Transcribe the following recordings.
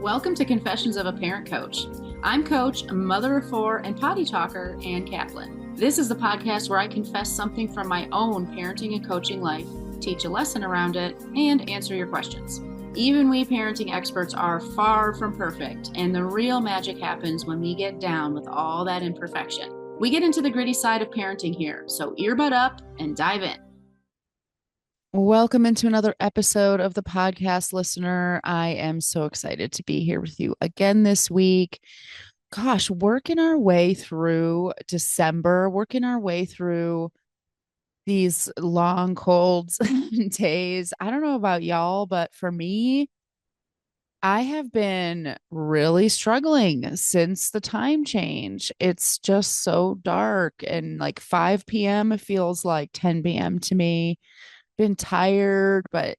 Welcome to Confessions of a Parent Coach. I'm Coach, a mother of four, and potty talker, Ann Kaplan. This is the podcast where I confess something from my own parenting and coaching life, teach a lesson around it, and answer your questions. Even we parenting experts are far from perfect, and the real magic happens when we get down with all that imperfection. We get into the gritty side of parenting here, so earbud up and dive in. Welcome into another episode of the podcast, listener. I am so excited to be here with you again this week. Gosh, working our way through December, working our way through these long, cold days. I don't know about y'all, but for me, I have been really struggling since the time change. It's just so dark, and like 5 p.m. it feels like 10 p.m. to me. Been tired, but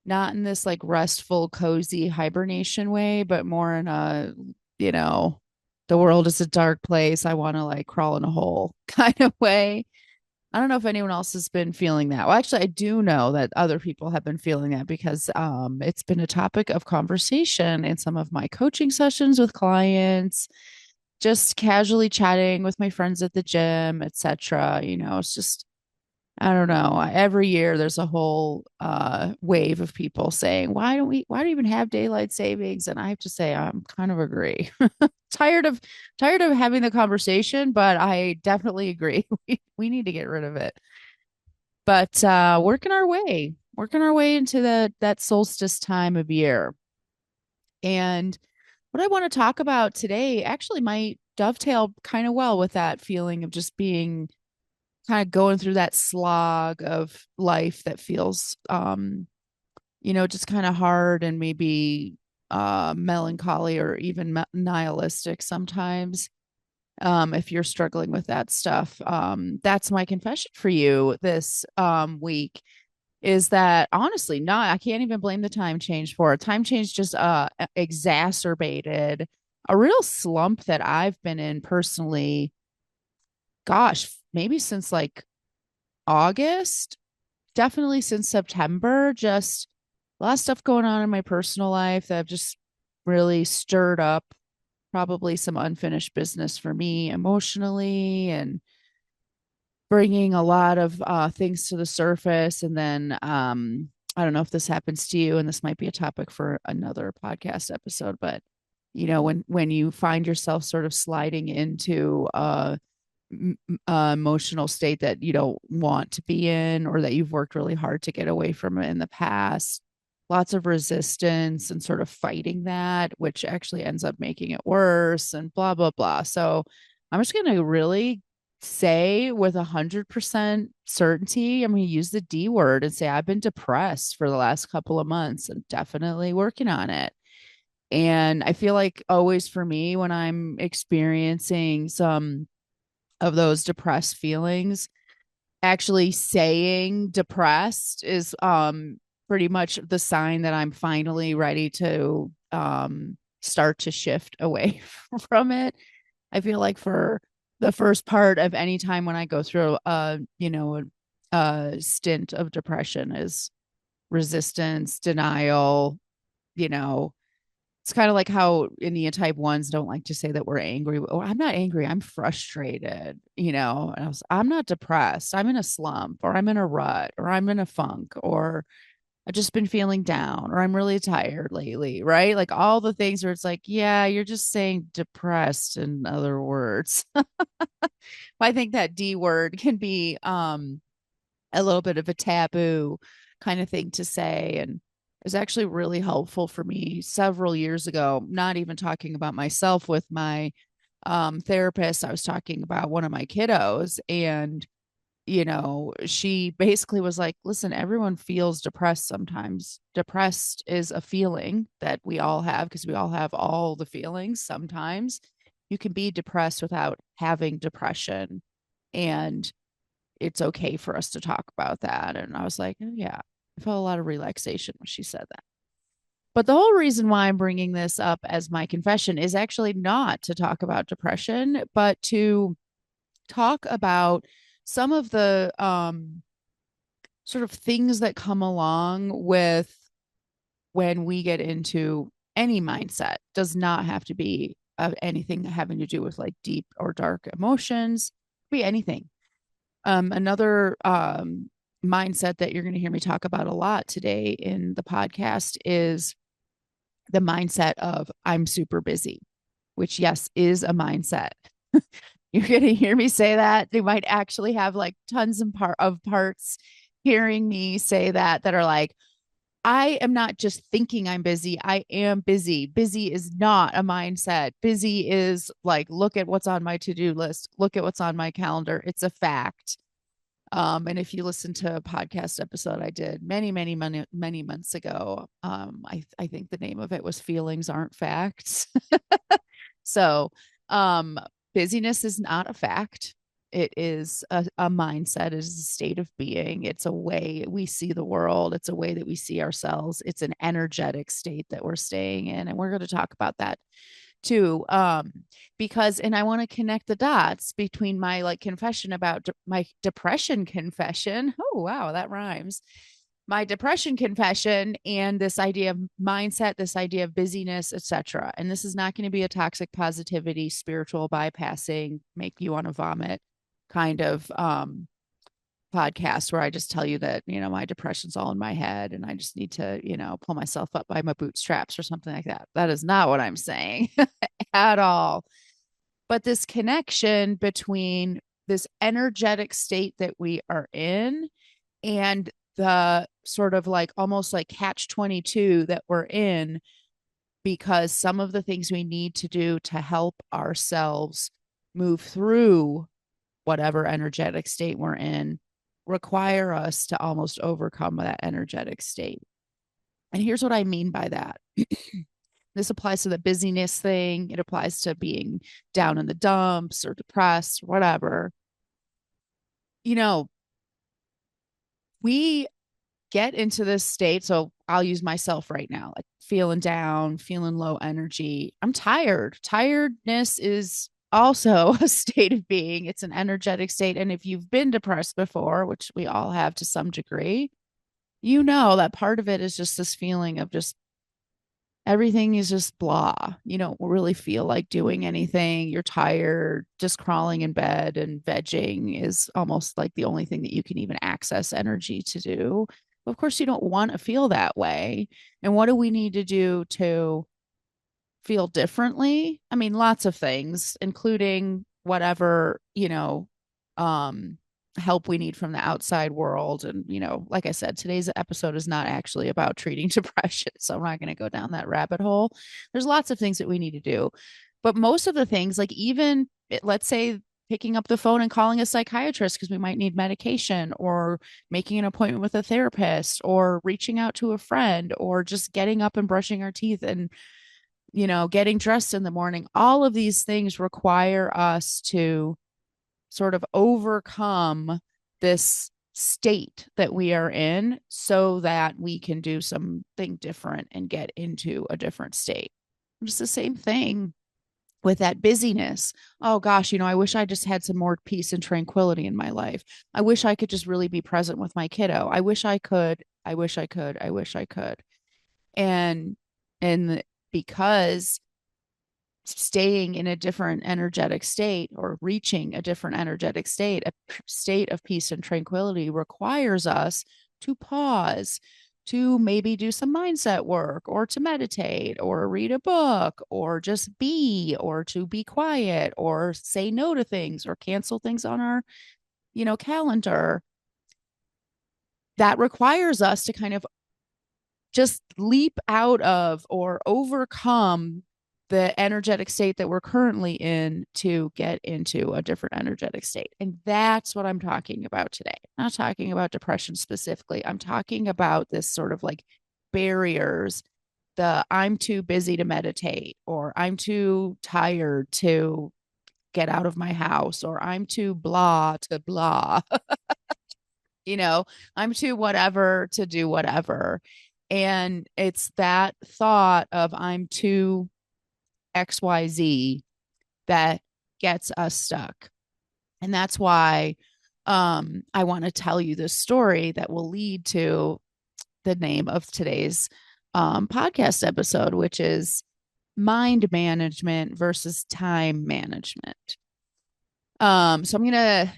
not in this like restful, cozy hibernation way, but more in a, you know, the world is a dark place. I want to like crawl in a hole kind of way. I don't know if anyone else has been feeling that. Well, actually, I do know that other people have been feeling that because it's been a topic of conversation in some of my coaching sessions with clients, just casually chatting with my friends at the gym, etc. It's just I don't know. Every year there's a whole wave of people saying, why do we even have daylight savings? And I have to say, I'm kind of agree. Tired of having the conversation, but I definitely agree. We need to get rid of it. But working our way into that solstice time of year. And what I want to talk about today actually might dovetail kind of well with that feeling of just being kind of going through that slog of life that feels just kind of hard and maybe melancholy or even nihilistic sometimes. If you're struggling with that stuff, that's my confession for you this week is that honestly, not I can't even blame the time change for it. Time change just exacerbated a real slump that I've been in personally. Gosh, maybe since like August, definitely since September. Just a lot of stuff going on in my personal life that have just really stirred up probably some unfinished business for me emotionally and bringing a lot of things to the surface. And then I don't know if this happens to you, and this might be a topic for another podcast episode, but when you find yourself sort of sliding into emotional state that you don't want to be in or that you've worked really hard to get away from it in the past, lots of resistance and sort of fighting that, which actually ends up making it worse and blah blah blah. So I'm just going to really say with 100% certainty, I'm going to use the D word and say I've been depressed for the last couple of months and definitely working on it. And I feel like always for me, when I'm experiencing some of those depressed feelings, actually saying depressed is pretty much the sign that I'm finally ready to start to shift away from it. I feel like for the first part of any time when I go through a stint of depression is resistance, denial, you know, it's kind of like how India type ones don't like to say that we're angry. Oh, I'm not angry. I'm frustrated, And I'm not depressed. I'm in a slump or I'm in a rut or I'm in a funk or I've just been feeling down or I'm really tired lately, right? Like all the things where it's like, yeah, you're just saying depressed in other words. I think that D word can be a little bit of a taboo kind of thing to say. And it was actually really helpful for me several years ago, not even talking about myself with my therapist. I was talking about one of my kiddos, and she basically was like, listen, everyone feels depressed sometimes. Depressed is a feeling that we all have because we all have all the feelings. Sometimes you can be depressed without having depression. And it's okay for us to talk about that. And I was like, oh, yeah, I felt a lot of relaxation when she said that. But the whole reason why I'm bringing this up as my confession is actually not to talk about depression, but to talk about some of the sort of things that come along with when we get into any mindset does not have to be anything having to do with like deep or dark emotions. It could be anything. Another mindset that you're going to hear me talk about a lot today in the podcast is the mindset of I'm super busy, which, yes, is a mindset. You're going to hear me say that. They might actually have like tons of parts hearing me say that are like, I am not just thinking I'm busy. I am busy. Busy is not a mindset. Busy is like, look at what's on my to-do list. Look at what's on my calendar. It's a fact. And if you listen to a podcast episode I did many months ago, I think the name of it was Feelings Aren't Facts. So, um, busyness is not a fact. It is a mindset, it is a state of being. It's a way we see the world. It's a way that we see ourselves. It's an energetic state that we're staying in. And we're going to talk about that too. Because, and I want to connect the dots between my like confession about my depression confession. Oh, wow, that rhymes. My depression confession and this idea of mindset, this idea of busyness, etc. And this is not going to be a toxic positivity, spiritual bypassing, make you want to vomit kind of podcast where I just tell you that, my depression's all in my head and I just need to, pull myself up by my bootstraps or something like that. That is not what I'm saying at all. But this connection between this energetic state that we are in and the sort of like almost like catch 22 that we're in, because some of the things we need to do to help ourselves move through whatever energetic state we're in require us to almost overcome that energetic state. And here's what I mean by that. This applies to the busyness thing. It applies to being down in the dumps or depressed, whatever. We get into this state. So I'll use myself right now, like feeling down, feeling low energy. I'm tired. Tiredness is also a state of being. It's an energetic state. And if you've been depressed before, which we all have to some degree, that part of it is just this feeling of just everything is just blah. You don't really feel like doing anything. You're tired, just crawling in bed and vegging is almost like the only thing that you can even access energy to do. Of course, you don't want to feel that way. And what do we need to do to feel differently? I mean, lots of things, including whatever, help we need from the outside world. And, like I said, today's episode is not actually about treating depression. So I'm not going to go down that rabbit hole. There's lots of things that we need to do. But most of the things, like even let's say picking up the phone and calling a psychiatrist because we might need medication, or making an appointment with a therapist, or reaching out to a friend, or just getting up and brushing our teeth and, getting dressed in the morning. All of these things require us to sort of overcome this state that we are in so that we can do something different and get into a different state. It's the same thing with that busyness. Oh gosh, I wish I just had some more peace and tranquility in my life. I wish I could just really be present with my kiddo. I wish I could. I wish I could. I wish I could. And because staying in a different energetic state or reaching a different energetic state, a state of peace and tranquility, requires us to pause, to maybe do some mindset work, or to meditate, or read a book, or just be, or to be quiet, or say no to things, or cancel things on our, calendar. That requires us to kind of just leap out of or overcome the energetic state that we're currently in to get into a different energetic state. And that's what I'm talking about today. I'm not talking about depression specifically. I'm talking about this sort of like barriers, the I'm too busy to meditate, or I'm too tired to get out of my house, or I'm too blah to blah. you know, I'm too whatever to do whatever. And it's that thought of I'm too XYZ that gets us stuck. And that's why I want to tell you this story that will lead to the name of today's podcast episode, which is mind management versus time management. So I'm going to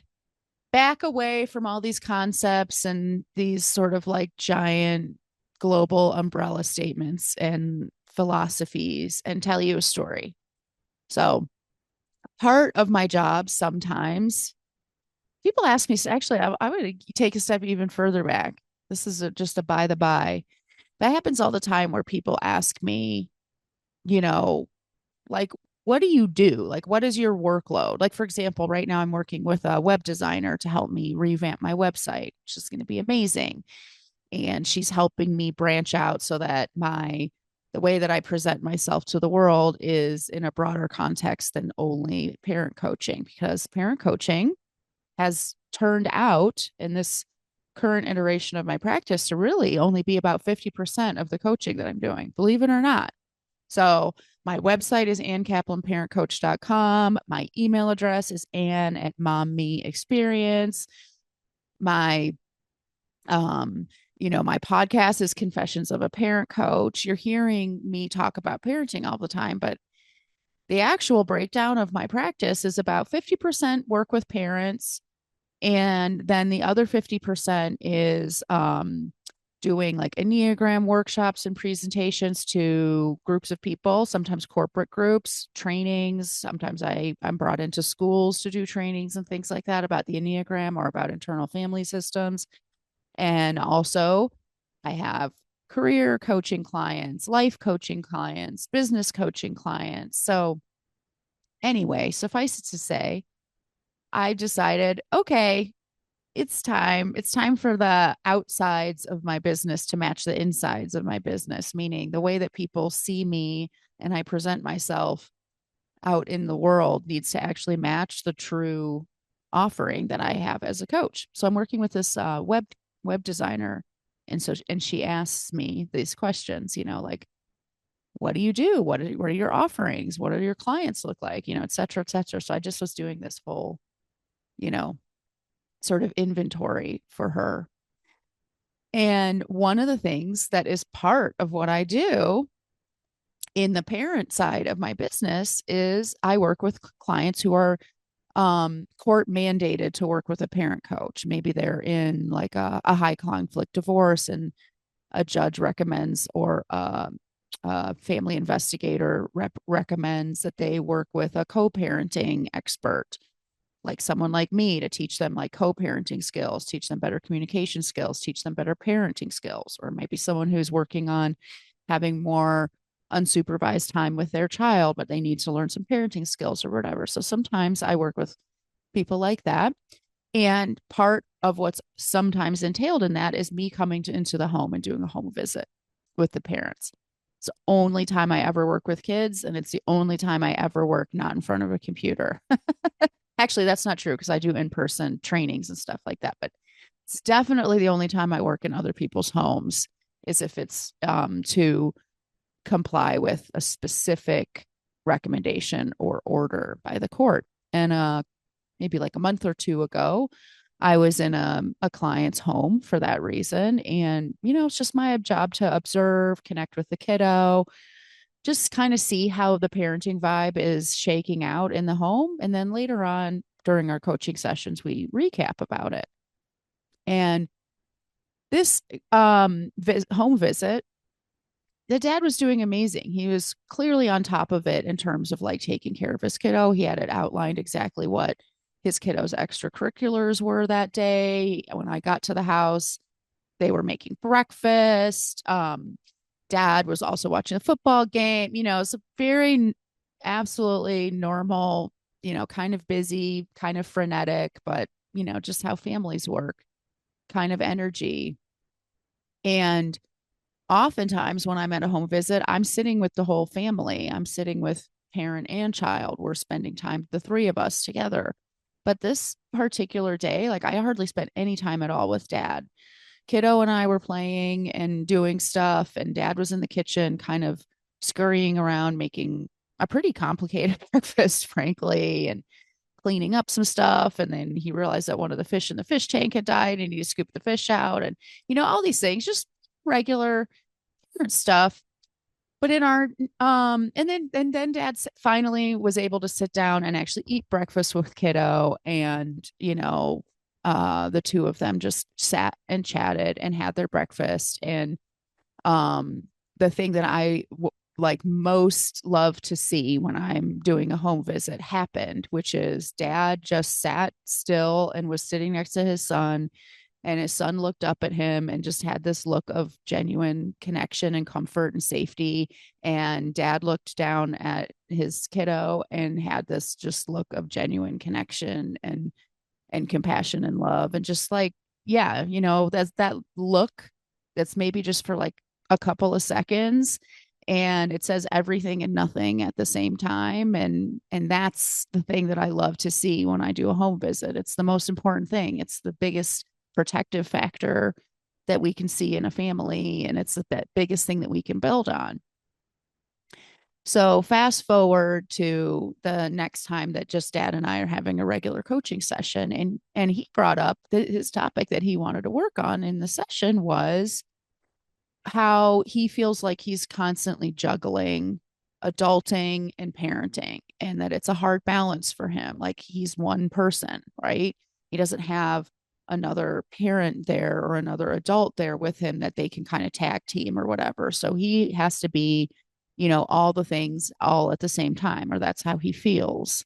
back away from all these concepts and these sort of like giant global umbrella statements and philosophies and tell you a story. So, part of my job sometimes people ask me, actually, I would take a step even further back. This is just a by the by. That happens all the time where people ask me, you know, like, what do you do? Like, what is your workload? Like, for example, right now I'm working with a web designer to help me revamp my website, which is going to be amazing. And she's helping me branch out so that the way that I present myself to the world is in a broader context than only parent coaching, because parent coaching has turned out in this current iteration of my practice to really only be about 50% of the coaching that I'm doing, believe it or not. So my website is AnnKaplanParentCoach.com. My email address is Ann@MomMeExperience. My my podcast is Confessions of a Parent Coach. You're hearing me talk about parenting all the time, but the actual breakdown of my practice is about 50% work with parents, and then the other 50% is doing like Enneagram workshops and presentations to groups of people, sometimes corporate groups, trainings. Sometimes I'm brought into schools to do trainings and things like that about the Enneagram or about internal family systems. And also, I have career coaching clients, life coaching clients, business coaching clients. So, anyway, suffice it to say, I decided, okay, it's time. It's time for the outsides of my business to match the insides of my business, meaning the way that people see me and I present myself out in the world needs to actually match the true offering that I have as a coach. So I'm working with this web designer, and she asks me these questions, like, what do you do? What are your offerings? What do your clients look like? Et cetera, et cetera. So I just was doing this whole, you know, sort of inventory for her. And one of the things that is part of what I do in the parent side of my business is I work with clients who are court mandated to work with a parent coach. Maybe they're in like a high conflict divorce and a judge recommends, or a family investigator recommends that they work with a co-parenting expert, like someone like me, to teach them like co-parenting skills, teach them better communication skills, teach them better parenting skills. Or maybe someone who's working on having more unsupervised time with their child, but they need to learn some parenting skills or whatever. So sometimes I work with people like that. And part of what's sometimes entailed in that is me coming into the home and doing a home visit with the parents. It's the only time I ever work with kids, and it's the only time I ever work not in front of a computer. Actually, that's not true because I do in-person trainings and stuff like that, but it's definitely the only time I work in other people's homes is if it's to comply with a specific recommendation or order by the court. And maybe like a month or two ago, I was in a client's home for that reason. And, it's just my job to observe, connect with the kiddo, just kind of see how the parenting vibe is shaking out in the home. And then later on during our coaching sessions, we recap about it. And this home visit, the dad was doing amazing. He was clearly on top of it in terms of like taking care of his kiddo. He had it outlined exactly what his kiddo's extracurriculars were that day. When I got to the house, they were making breakfast. Dad was also watching a football game. It's a very absolutely normal, kind of busy, kind of frenetic, but, just how families work kind of energy. And oftentimes when I'm at a home visit, I'm sitting with the whole family. I'm sitting with parent and child. We're spending time, the three of us together. But this particular day, like I hardly spent any time at all with dad. Kiddo and I were playing and doing stuff, and dad was in the kitchen kind of scurrying around making a pretty complicated breakfast, frankly, and cleaning up some stuff. And then he realized that one of the fish in the fish tank had died and he scooped the fish out, and all these things, just regular different stuff. But in our and then dad finally was able to sit down and actually eat breakfast with kiddo, and the two of them just sat and chatted and had their breakfast. And the thing that like most love to see when I'm doing a home visit happened, which is dad just sat still and was sitting next to his son, and his son looked up at him and just had this look of genuine connection and comfort and safety. And dad looked down at his kiddo and had this just look of genuine connection and compassion and love. And just like, yeah, that's that look that's maybe just for like a couple of seconds, and it says everything and nothing at the same time. And that's the thing that I love to see when I do a home visit. It's the most important thing. It's the biggest protective factor that we can see in a family, and it's that biggest thing that we can build on. So fast forward to the next time that just dad and I are having a regular coaching session, and he brought up his topic that he wanted to work on in the session was how he feels like he's constantly juggling adulting and parenting, and that it's a hard balance for him. Like, he's one person, right? He doesn't have another parent there or another adult there with him that they can kind of tag team or whatever. So he has to be, all the things all at the same time, or that's how he feels.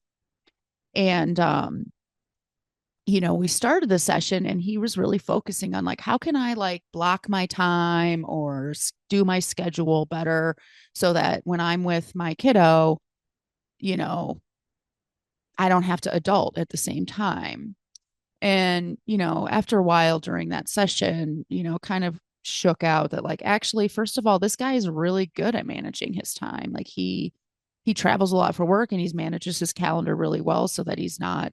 And we started the session and he was really focusing on like, how can I like block my time or do my schedule better so that when I'm with my kiddo, you know, I don't have to adult at the same time. And, after a while during that session, kind of shook out that like, actually, first of all, this guy is really good at managing his time. Like, he travels a lot for work and he manages his calendar really well so that he's not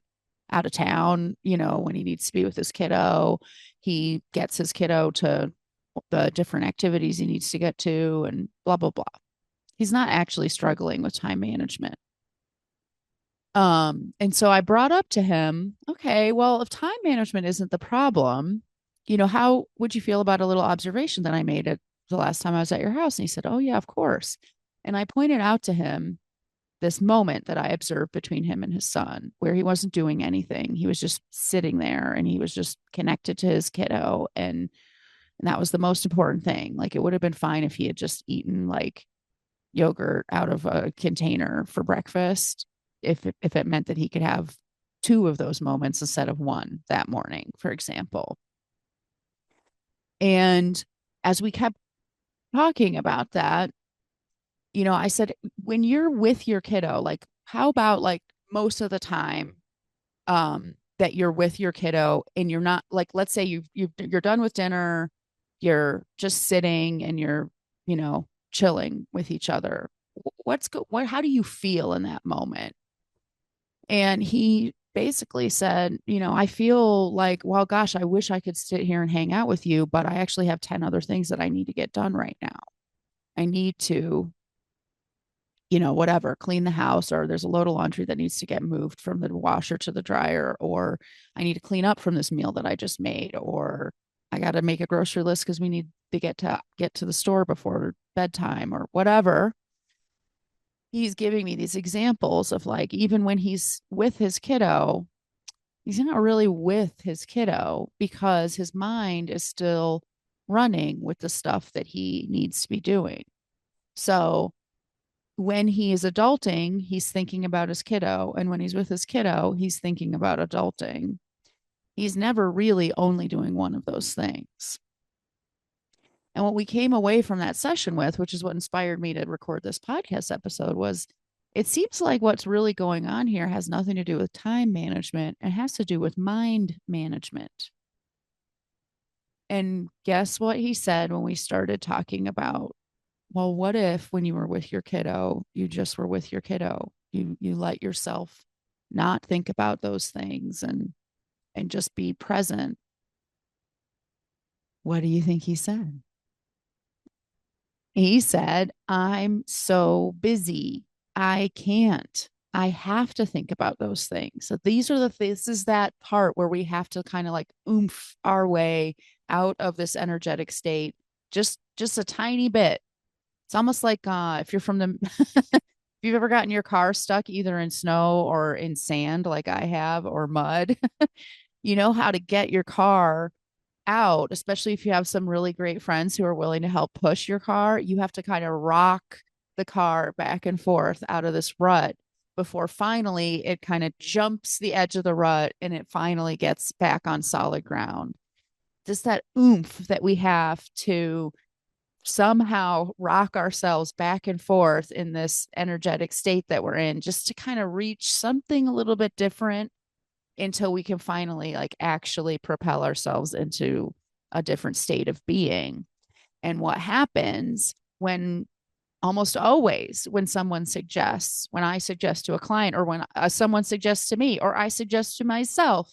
out of town, when he needs to be with his kiddo. He gets his kiddo to the different activities he needs to get to and blah, blah, blah. He's not actually struggling with time management. And so I brought up to him, okay, well, if time management isn't the problem, how would you feel about a little observation that I made at the last time I was at your house? And he said, oh, yeah, of course. And I pointed out to him this moment that I observed between him and his son, where he wasn't doing anything. He was just sitting there and he was just connected to his kiddo. And that was the most important thing. Like, it would have been fine if he had just eaten like yogurt out of a container for breakfast, if it meant that he could have two of those moments instead of one that morning, for example. And as we kept talking about that, I said, when you're with your kiddo, like, how about like most of the time that you're with your kiddo and you're not like, let's say you're done with dinner, you're just sitting and you're, chilling with each other. How do you feel in that moment? And he basically said, I feel like, well, gosh, I wish I could sit here and hang out with you, but I actually have 10 other things that I need to get done right now. I need to, whatever, clean the house, or there's a load of laundry that needs to get moved from the washer to the dryer, or I need to clean up from this meal that I just made, or I got to make a grocery list because we need to get to the store before bedtime, or whatever. He's giving me these examples of like, even when he's with his kiddo, he's not really with his kiddo because his mind is still running with the stuff that he needs to be doing. So when he is adulting, he's thinking about his kiddo. And when he's with his kiddo, he's thinking about adulting. He's never really only doing one of those things. And what we came away from that session with, which is what inspired me to record this podcast episode, was it seems like what's really going on here has nothing to do with time management. It has to do with mind management. And guess what he said when we started talking about, well, what if when you were with your kiddo, you just were with your kiddo? You let yourself not think about those things and just be present. What do you think he said? He said, I'm so busy. I can't. I have to think about those things. So this is that part where we have to kind of like oomph our way out of this energetic state just a tiny bit, It's almost like if you're from the if you've ever gotten your car stuck either in snow or in sand like I have or mud, you know how to get your car out, especially if you have some really great friends who are willing to help push your car. You have to kind of rock the car back and forth out of this rut before finally it kind of jumps the edge of the rut and it finally gets back on solid ground. Just that oomph that we have to somehow rock ourselves back and forth in this energetic state that we're in, just to kind of reach something a little bit different until we can finally like actually propel ourselves into a different state of being. And what happens when almost always when someone suggests, when I suggest to a client, or when someone suggests to me, or I suggest to myself,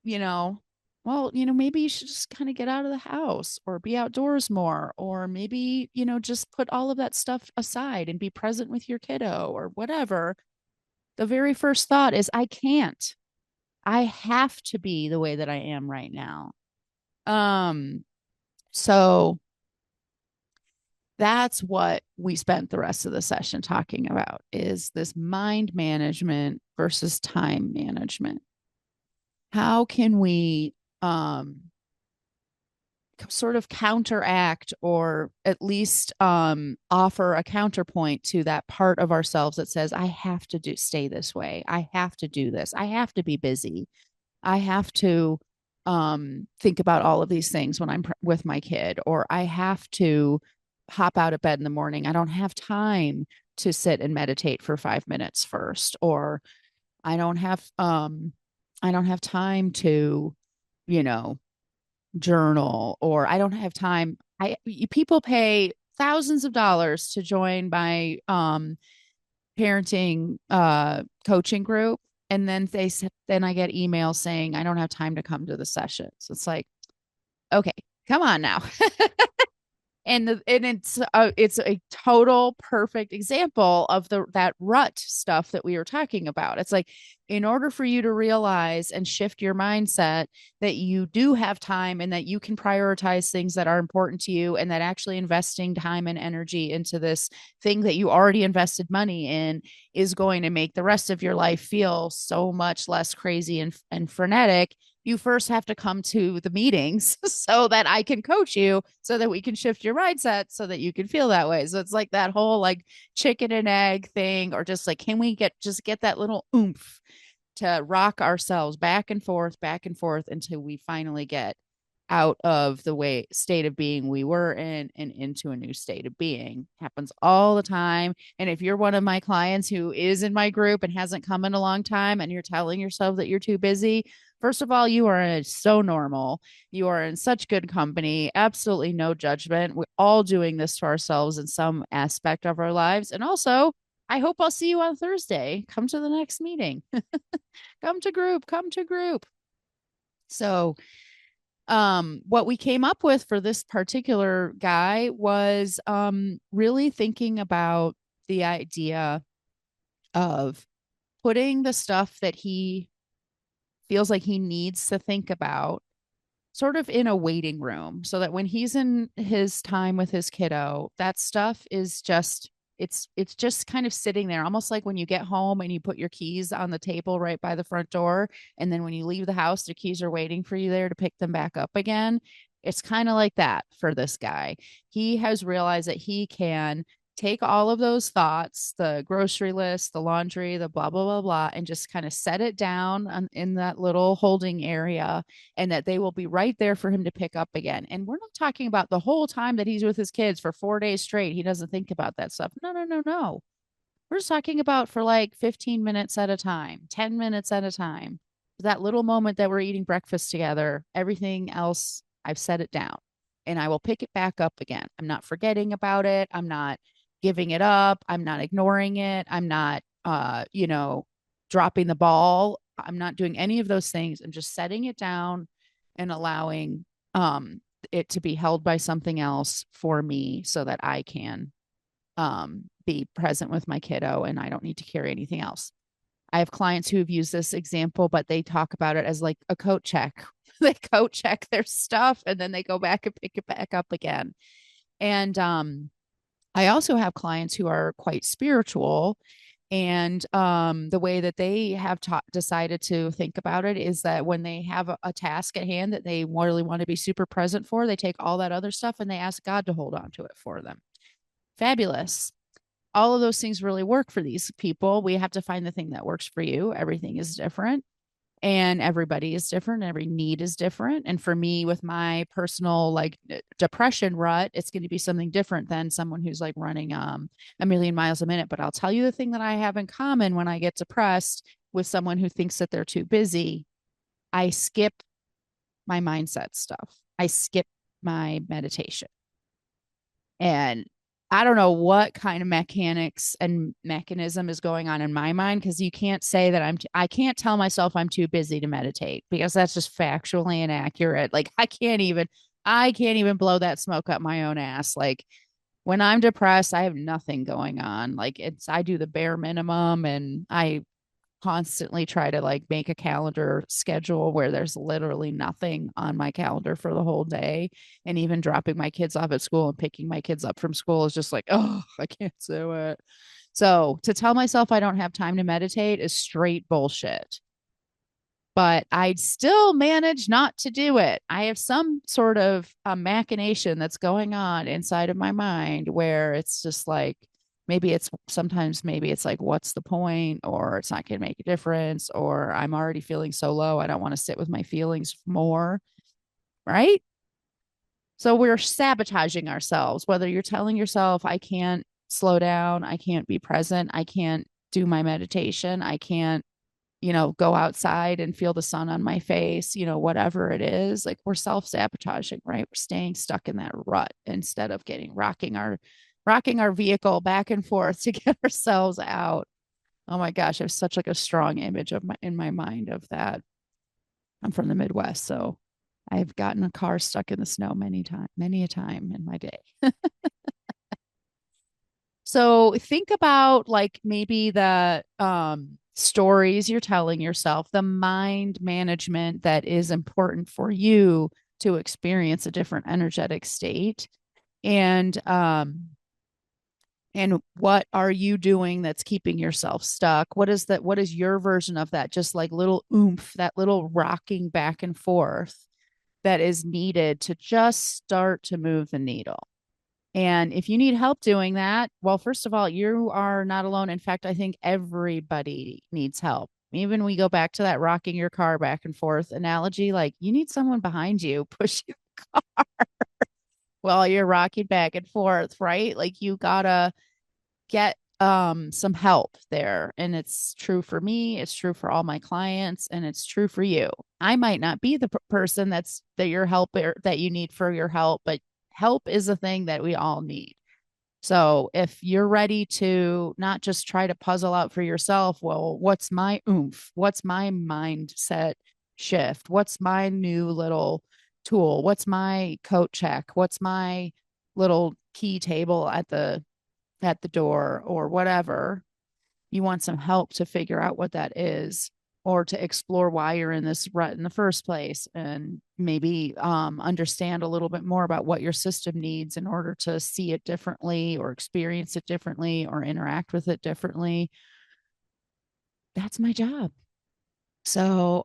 you know, well, maybe you should just kind of get out of the house or be outdoors more, or maybe, just put all of that stuff aside and be present with your kiddo or whatever. The very first thought is, I can't. I have to be the way that I am right now. So that's what we spent the rest of the session talking about, is this mind management versus time management. How can we sort of counteract, or at least offer a counterpoint to that part of ourselves that says, I have to stay this way. I have to do this. I have to be busy. I have to think about all of these things when I'm with my kid, or I have to hop out of bed in the morning. I don't have time to sit and meditate for 5 minutes first, or I don't have time to, you know, journal, or I don't have time. People pay thousands of dollars to join my parenting coaching group, and then I get emails saying I don't have time to come to the session. So it's like, okay, come on now. And it's a total perfect example of that rut stuff that we were talking about. It's like, in order for you to realize and shift your mindset that you do have time and that you can prioritize things that are important to you, and that actually investing time and energy into this thing that you already invested money in is going to make the rest of your life feel so much less crazy and frenetic, you first have to come to the meetings so that I can coach you, so that we can shift your mindset so that you can feel that way. So it's like that whole like chicken and egg thing, or just like, can we get that little oomph to rock ourselves back and forth until we finally get out of the way state of being we were in and into a new state of being. Happens all the time. And if you're one of my clients who is in my group and hasn't come in a long time, and you're telling yourself that you're too busy, first of all, you are so normal. You are in such good company. Absolutely no judgment. We're all doing this to ourselves in some aspect of our lives. And also, I hope I'll see you on Thursday. Come to the next meeting. Come to group. Come to group. So, what we came up with for this particular guy was really thinking about the idea of putting the stuff that he feels like he needs to think about sort of in a waiting room, so that when he's in his time with his kiddo, that stuff is just, it's just kind of sitting there, almost like when you get home and you put your keys on the table right by the front door, and then when you leave the house, the keys are waiting for you there to pick them back up again. It's kind of like that for this guy. He has realized that he can take all of those thoughts, the grocery list, the laundry, the blah, blah, blah, blah, and just kind of set it down in that little holding area, and that they will be right there for him to pick up again. And we're not talking about the whole time that he's with his kids for 4 days straight. He doesn't think about that stuff. No, no, no, no. We're just talking about for like 15 minutes at a time, 10 minutes at a time. That little moment that we're eating breakfast together, everything else, I've set it down, and I will pick it back up again. I'm not forgetting about it. I'm not giving it up. I'm not ignoring it. I'm not, dropping the ball. I'm not doing any of those things. I'm just setting it down and allowing it to be held by something else for me, so that I can be present with my kiddo and I don't need to carry anything else. I have clients who have used this example, but they talk about it as like a coat check. They coat check their stuff and then they go back and pick it back up again. And I also have clients who are quite spiritual. And the way that they have decided to think about it is that when they have a task at hand that they really want to be super present for, they take all that other stuff and they ask God to hold on to it for them. Fabulous. All of those things really work for these people. We have to find the thing that works for you. Everything is different and everybody is different. Every need is different. And for me, with my personal like depression rut, it's going to be something different than someone who's like running a million miles a minute. But I'll tell you the thing that I have in common when I get depressed with someone who thinks that they're too busy. I skip my mindset stuff. I skip my meditation. And I don't know what kind of mechanics and mechanism is going on in my mind, because you can't say that I can't tell myself I'm too busy to meditate, because that's just factually inaccurate. Like I can't even blow that smoke up my own ass. Like when I'm depressed, I have nothing going on. Like I do the bare minimum, and I constantly try to like make a calendar schedule where there's literally nothing on my calendar for the whole day. And even dropping my kids off at school and picking my kids up from school is just like, oh, I can't do it. So to tell myself I don't have time to meditate is straight bullshit. But I'd still manage not to do it. I have some sort of a machination that's going on inside of my mind where it's just like, maybe it's like, what's the point? Or it's not going to make a difference. Or I'm already feeling so low. I don't want to sit with my feelings more. Right. So we're sabotaging ourselves, whether you're telling yourself, I can't slow down, I can't be present, I can't do my meditation, I can't, go outside and feel the sun on my face, whatever it is, like we're self-sabotaging, right? We're staying stuck in that rut instead of rocking our vehicle back and forth to get ourselves out. Oh my gosh, I have such like a strong image in my mind of that. I'm from the Midwest, so I've gotten a car stuck in the snow many a time in my day. So think about like maybe the stories you're telling yourself, the mind management that is important for you to experience a different energetic state. And what are you doing that's keeping yourself stuck? What is your version of that? Just like little oomph, that little rocking back and forth that is needed to just start to move the needle. And if you need help doing that, well, first of all, you are not alone. In fact, I think everybody needs help. Even we go back to that rocking your car back and forth analogy, like you need someone behind you push your car while you're rocking back and forth, right? Like you gotta get some help there. And it's true for me, it's true for all my clients, and it's true for you. I might not be the person that your help that you need for your help, but help is a thing that we all need. So if you're ready to not just try to puzzle out for yourself, well, what's my oomph? What's my mindset shift? What's my new little tool? What's my coat check? What's my little key table at the door or whatever? You want some help to figure out what that is, or to explore why you're in this rut in the first place, and maybe understand a little bit more about what your system needs in order to see it differently or experience it differently or interact with it differently. That's my job. So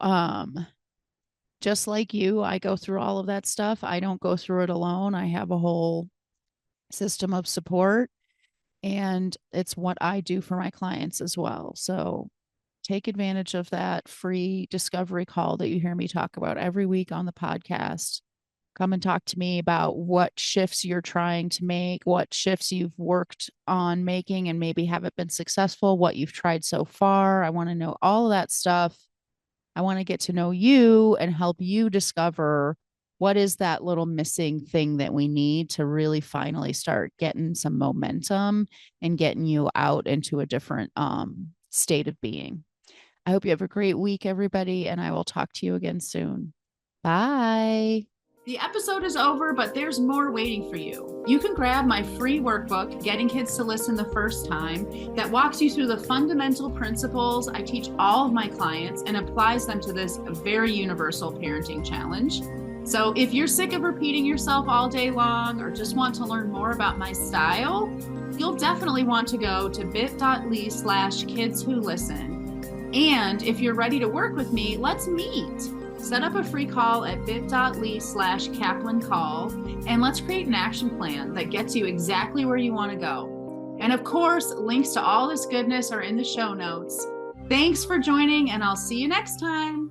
just like you, I go through all of that stuff. I don't go through it alone. I have a whole system of support, and it's what I do for my clients as well. So take advantage of that free discovery call that you hear me talk about every week on the podcast. Come and talk to me about what shifts you're trying to make, what shifts you've worked on making and maybe haven't been successful, what you've tried so far. I want to know all of that stuff. I want to get to know you and help you discover what is that little missing thing that we need to really finally start getting some momentum and getting you out into a different state of being. I hope you have a great week, everybody, and I will talk to you again soon. Bye. The episode is over, but there's more waiting for you. You can grab my free workbook, Getting Kids to Listen the First Time, that walks you through the fundamental principles I teach all of my clients and applies them to this very universal parenting challenge. So if you're sick of repeating yourself all day long or just want to learn more about my style, You'll definitely want to go to bit.ly/kidswholisten. And if you're ready to work with me, let's meet. Set up a free call at bit.ly/Kaplan call, and let's create an action plan that gets you exactly where you want to go. And of course, links to all this goodness are in the show notes. Thanks for joining, and I'll see you next time.